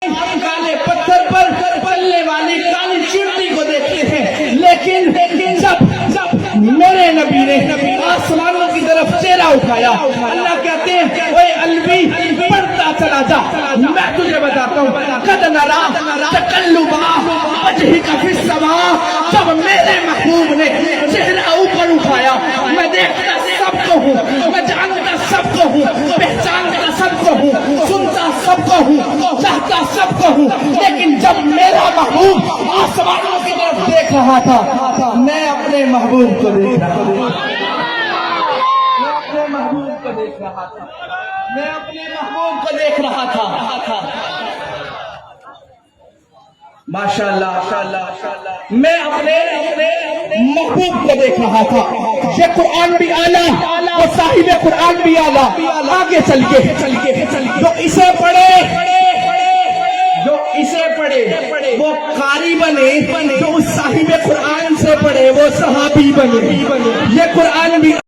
کالے پتھر پر پلنے والی کالی چڑتی کو دیکھتے ہیں، لیکن جب میرے نبی نے آسمانوں کی طرف چہرہ اٹھایا، اللہ کہتے ہیں اوے الوی پڑھتا چلا جا، میں تجھے بتاتا ہوں قد نرا تقلب وجہک فی السماء، جب میرے محبوب نے چہرہ اوپر اٹھایا، میں دیکھتا سب کو ہوں، میں جانتا سب کو ہوں، پہچانتا سب کو ہوں، سنتا سب کو ہوں، چاہتا سب کو ہوں، لیکن جب میرا محبوب آسمانوں کی طرف دیکھ رہا تھا، میں اپنے محبوب کو دیکھ رہا تھا، میں اپنے محبوب کو دیکھ رہا تھا، میں اپنے محبوب کو دیکھ رہا تھا۔ ماشاءاللہ میں اپنے محبوب کو دیکھ رہا تھا۔ یہ قرآن بھی اعلیٰ اور صاحب قرآن بھی اعلیٰ، آگے چل کے جو اسے پڑھے وہ قاری بنے، جو اس صاحب قرآن سے پڑھے وہ صحابی بنے۔ یہ قرآن بھی